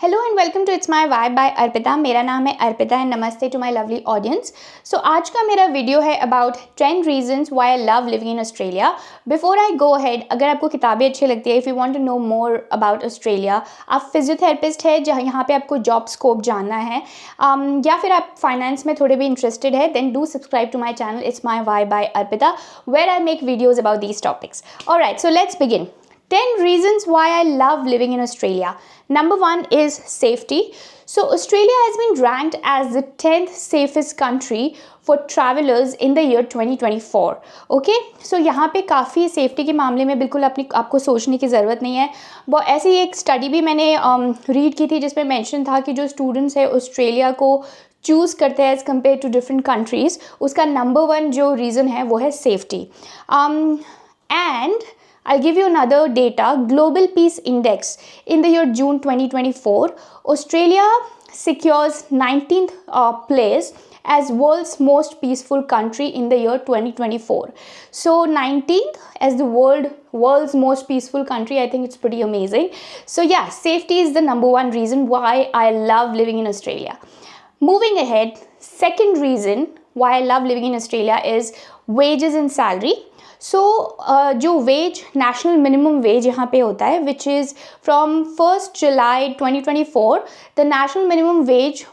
Hello and welcome to it's my vibe by Arpita. मेरा नाम है Arpita and namaste to my lovely audience. So आज का मेरा वीडियो है about 10 reasons why I love living in Australia. Before I go ahead, अगर आपको किताबें अच्छी लगती है, if you want to know more about Australia, आप फिजियोथेरेपिस्ट है जहाँ यहाँ पे आपको जॉब स्कोप जानना है, या फिर आप फाइनेंस में थोड़े भी इंटरेस्टेड है, then do subscribe to my channel it's my vibe by Arpita, where I make videos about these topics. Alright, so let's begin. 10 reasons why I love living in Australia. Number one is safety. So Australia has been ranked as the 10th safest country for travelers in the year 2024. Okay? So यहाँ पे काफ़ी safety के मामले में बिल्कुल आपको सोचने की ज़रूरत नहीं है। वो ऐसी एक स्टडी भी मैंने रीड की थी जिसमें मेंशन था कि जो स्टूडेंट्स है ऑस्ट्रेलिया को चूज़ करते हैं as compared to different countries, उसका नंबर वन जो रीज़न है वो है safety. And I'll give you another data. Global Peace Index in the year June 2024, Australia secures 19th place as world's most peaceful country in the year 2024. So 19th as the world's most peaceful country. I think it's pretty amazing. So yeah, safety is the number one reason why I love living in Australia. Moving ahead, second reason why I love living in Australia is wages and salary. सो जो veg national minimum wage यहाँ पे होता है which is from 1st July 2024, the national minimum wage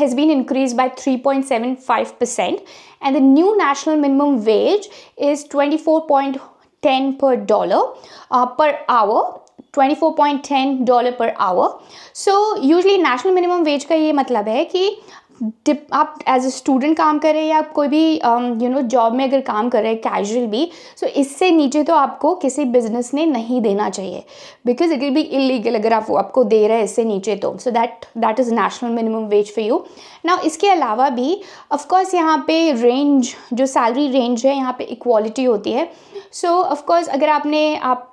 has been increased by 3.75% and the new national minimum wage is 24.10 per dollar per hour. $24.10 per hour. So usually national minimum wage का ये मतलब है कि आप as a student काम कर रहे हैं या आप कोई भी जॉब में अगर काम कर रहे हैं कैजुअल भी, सो इससे नीचे तो आपको किसी बिजनेस ने नहीं देना चाहिए because it will be illegal अगर आप आपको दे रहे हैं इससे नीचे तो. So that is national minimum ways for you. Now इसके अलावा भी ऑफकोर्स यहाँ पे रेंज जो सैलरी रेंज है यहाँ पे इक्वालिटी होती है. सो ऑफकोर्स अगर आप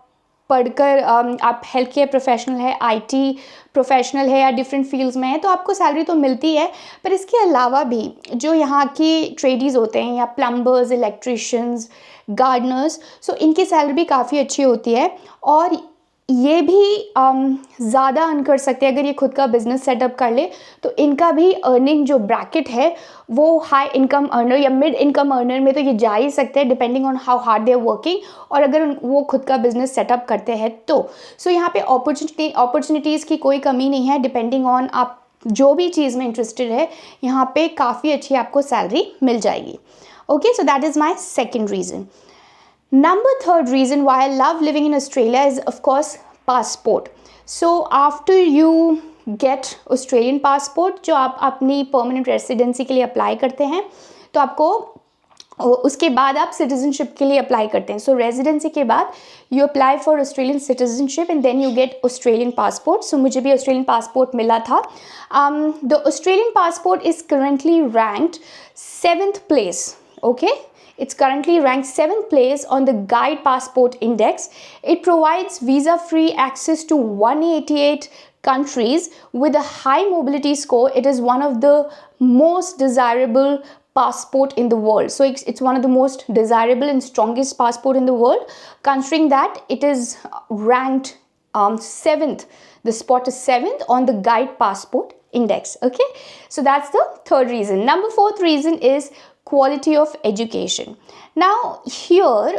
पढ़कर आप हेल्थ केयर प्रोफेशनल है, आईटी प्रोफेशनल है या डिफरेंट फील्ड्स में है तो आपको सैलरी तो मिलती है, पर इसके अलावा भी जो यहाँ की ट्रेडीज़ होते हैं या प्लम्बर्स, इलेक्ट्रिशियंस, गार्डनर्स, सो इनकी सैलरी भी काफ़ी अच्छी होती है और ये भी ज़्यादा अर्न कर सकते हैं अगर ये खुद का बिजनेस सेटअप कर ले. तो इनका भी अर्निंग जो ब्रैकेट है वो हाई इनकम अर्नर या मिड इनकम अर्नर में तो ये जा ही सकते हैं depending on how hard they are working, और अगर वो खुद का बिजनेस सेटअप करते हैं तो. सो यहाँ पे अपॉर्चुनिटीज़ की कोई कमी नहीं है. डिपेंडिंग ऑन आप जो भी चीज़ में इंटरेस्टेड है यहाँ पे काफ़ी अच्छी आपको सैलरी मिल जाएगी. Okay, so that is my second reason. Number third reason why I love living in Australia is of course passport. So after you get Australian passport जो आप अपनी permanent residency के लिए अप्लाई करते हैं तो आपको उसके बाद आप सिटीजनशिप के लिए अप्लाई करते हैं. सो रेजिडेंसी के बाद you apply for Australian citizenship and then you get Australian passport. So मुझे भी ऑस्ट्रेलियन पासपोर्ट मिला था. The Australian passport is currently ranked 7th place. Okay, it's currently ranked 7th place on the Guide Passport Index. It provides visa-free access to 188 countries with a high mobility score. It is one of the most desirable passport in the world. So it's one of the most desirable and strongest passport in the world, considering that it is ranked 7th. The spot is 7th on the Guide Passport Index. Okay, so that's the third reason. Number fourth reason is quality of education. Now here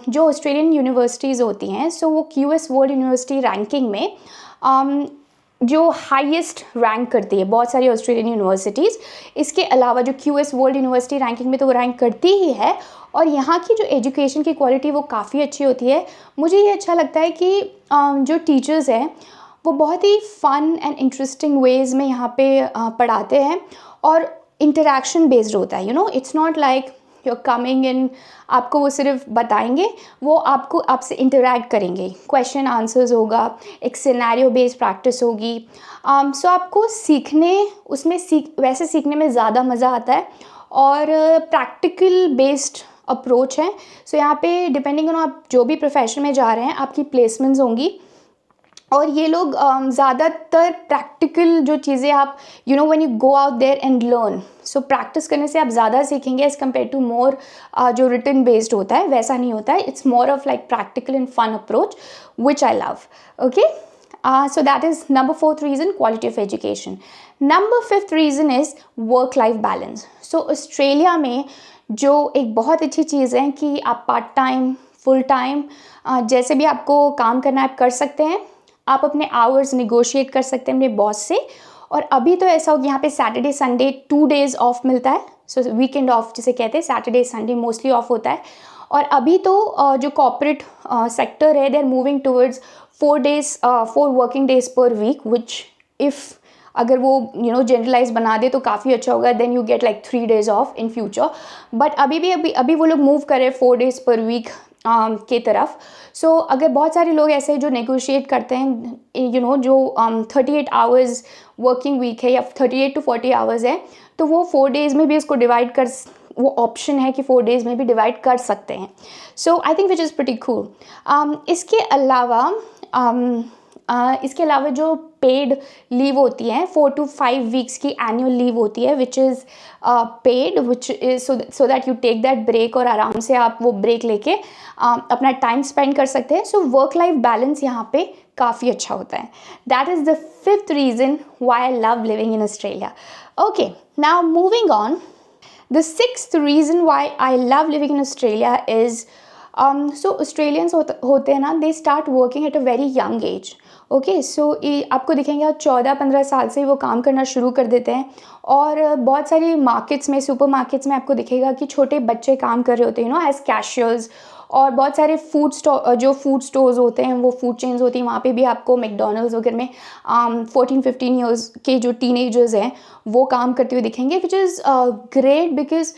जो Australian universities होती हैं सो वो QS world university ranking में जो highest rank करती है बहुत सारी ऑस्ट्रेलियन यूनिवर्सिटीज़. इसके अलावा जो QS वर्ल्ड यूनिवर्सिटी रैंकिंग में तो वो रैंक करती ही है और यहाँ की जो एजुकेशन की क्वालिटी वो काफ़ी अच्छी होती है. मुझे ये अच्छा लगता है कि जो टीचर्स हैं वो बहुत ही फ़न एंड इंटरेस्टिंग वेज़ में यहाँ पे पढ़ाते हैं और इंटरेक्शन बेस्ड होता है. It's not like you are coming in, आपको वो सिर्फ बताएंगे, वो आपसे इंटरेक्ट करेंगे, क्वेश्चन आंसर्स होगा, एक सिनेरियो बेस्ड प्रैक्टिस होगी. सो आपको वैसे सीखने में ज़्यादा मज़ा आता है और प्रैक्टिकल बेस्ड अप्रोच है. सो यहाँ पे डिपेंडिंग ऑन आप जो भी प्रोफेशन में जा रहे हैं आपकी प्लेसमेंट्स होंगी और ये लोग ज़्यादातर प्रैक्टिकल जो चीज़ें आप when you go out there and learn, so practice करने से आप ज़्यादा सीखेंगे एज़ कम्पेयर टू मोर जो रिटन बेस्ड होता है वैसा नहीं होता है. It's more of like practical and fun approach which I love. Okay, So that is number fourth reason, quality of education. Number fifth reason is work life balance. So Australia में जो एक बहुत अच्छी चीज़ है कि आप पार्ट टाइम, फुल टाइम, जैसे भी आपको काम करना है आप कर सकते हैं. आप अपने आवर्स निगोशिएट कर सकते हैं अपने बॉस से. और अभी तो ऐसा हो कि यहाँ पे सैटरडे संडे 2 days ऑफ मिलता है. सो वीकेंड ऑफ जिसे कहते हैं, सैटरडे संडे मोस्टली ऑफ होता है. और अभी तो जो कॉर्पोरेट सेक्टर है, they are moving towards 4 working days per week, which if अगर वो जनरलाइज बना दे तो काफ़ी अच्छा होगा. Then you get like 3 days off in future. But अभी वो लोग मूव करें 4 days पर वीक के तरफ. सो अगर बहुत सारे लोग ऐसे जो नेगोशिएट करते हैं जो 38 आवर्स वर्किंग वीक है या 38 to 40 आवर्स है, तो वो 4 days में भी इसको डिवाइड कर, वो ऑप्शन है कि 4 days में भी डिवाइड कर सकते हैं. So I think which is pretty cool. इसके अलावा जो पेड लीव होती है 4 to 5 weeks की एनुअल लीव होती है, which is paid, which is so that you take that break और आराम से आप वो ब्रेक लेके अपना टाइम स्पेंड कर सकते हैं. सो वर्क लाइफ बैलेंस यहाँ पे काफ़ी अच्छा होता है. That is the fifth reason why I love living in Australia. Okay, now moving on. The sixth reason why I love living in Australia is so Australians होते हैं ना, they start working at a very young age. Okay, so आपको दिखेंगे 14-15 साल से वो काम करना शुरू कर देते हैं. और बहुत सारी मार्केट्स में, सुपर मार्केट्स में आपको दिखेगा कि छोटे बच्चे काम कर रहे होते हैं एज कैशियर्स. और बहुत सारे फूड स्टोर्स होते हैं, वो फूड चेन्स होती हैं, वहाँ पे भी आपको मैकडोनल्ड्स वगैरह में 14-15 ईयर्स के जो टीनेजर्स हैं वो काम करते हुए दिखेंगे, विच इज़ ग्रेट. बिकॉज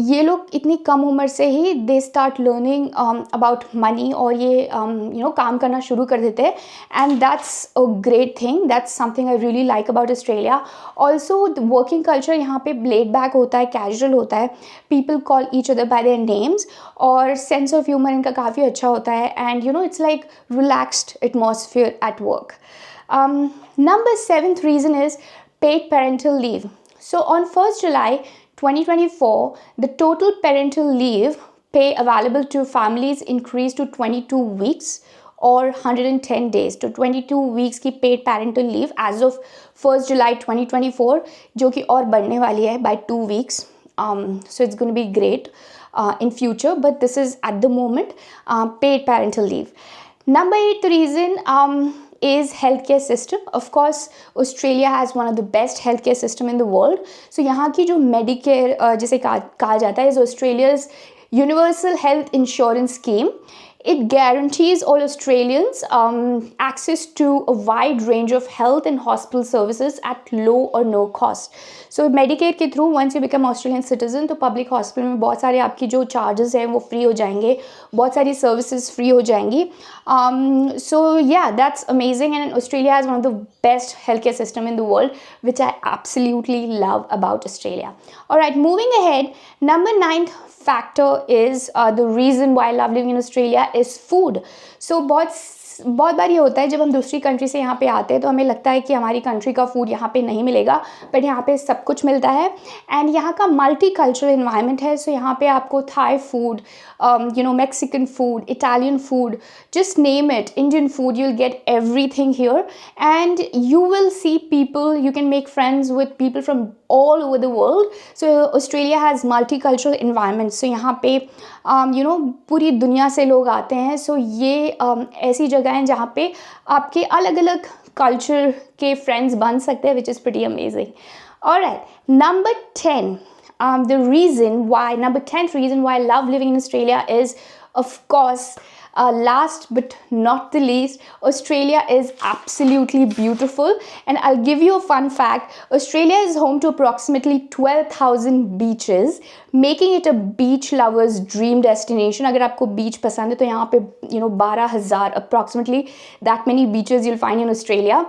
ये लोग इतनी कम उम्र से ही they start learning about money और ये काम करना शुरू कर देते हैं. And that's a great thing. That's something I really like about Australia. Also working culture यहाँ पे लेड बैक होता है, कैजुअल होता है. People call each other by their names और सेंस ऑफ ह्यूमर इनका काफ़ी अच्छा होता है. And it's like relaxed atmosphere at work. Number 7th reason is paid parental leave. So on 1st July 2024, the total parental leave pay available to families increased to 22 weeks or 110 days. तो 22 weeks की paid parental leave as of 1st July 2024, जो कि और बढ़ने वाली है by 2 weeks. So it's going to be great in future, but this is at the moment paid parental leave. Number 8th reason is healthcare system. Of course, Australia has one of the best healthcare system in the world. So यहाँ की जो Medicare जिसे कहा जाता है is Australia's universal health insurance scheme. It guarantees all Australians access to a wide range of health and hospital services at low or no cost. So Medicare के through once you become Australian citizen, तो public hospital में बहुत सारे आपकी जो charges हैं वो free हो जाएंगे, बहुत सारी services free हो जाएंगी. So yeah, that's amazing, and Australia has one of the best healthcare system in the world, which I absolutely love about Australia. Alright, moving ahead, number 9th factor is the reason why I love living in Australia is food. So बहुत बार ये होता है जब हम दूसरी country से यहाँ पे आते हैं तो हमें लगता है कि हमारी कंट्री का फूड यहाँ पे नहीं मिलेगा, बट यहाँ पे सब कुछ मिलता है. एंड यहाँ का मल्टी कल्चरल इन्वायरमेंट है. सो यहाँ पे आपको Thai food, Mexican food, Italian food, just name it, Indian food, you will get everything here. And you will see people, you can make friends with people from all over the world. So Australia has multicultural environment. So यहाँ पे पूरी दुनिया से लोग आते हैं. सो ये ऐसी जगह हैं जहाँ पे आपके अलग अलग कल्चर के फ्रेंड्स बन सकते हैं, which is pretty amazing. Alright, number 10th reason why I love living in Australia is, of course, last but not the least, Australia is absolutely beautiful. And I'll give you a fun fact. Australia is home to approximately 12,000 beaches, making it a beach lover's dream destination. अगर आपको beach पसंद है तो यहाँ पे 12,000 approximately that many beaches you'll find in Australia.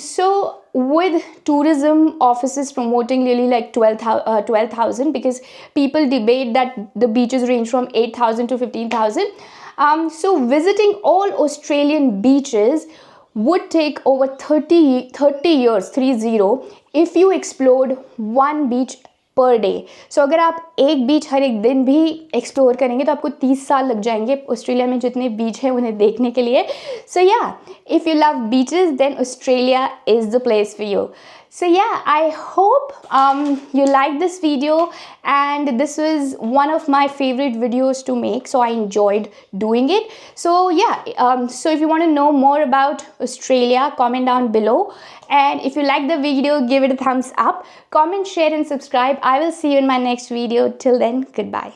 So with tourism offices promoting nearly like 12,000, because people debate that the beaches range from 8,000 to 15,000. So visiting all Australian beaches would take over 30 years, 30, if you explored one beach per day. So अगर आप एक बीच हर एक दिन भी explore करेंगे तो आपको 30 साल लग जाएंगे ऑस्ट्रेलिया में जितने बीच हैं उन्हें देखने के लिए. सो या If you love beaches, then Australia is the place for you. So yeah, I hope you liked this video, and this was one of my favorite videos to make, so I enjoyed doing it. So yeah, so if you want to know more about Australia, comment down below, and if you like the video, give it a thumbs up, comment, share and subscribe. I will see you in my next video. Till then, goodbye.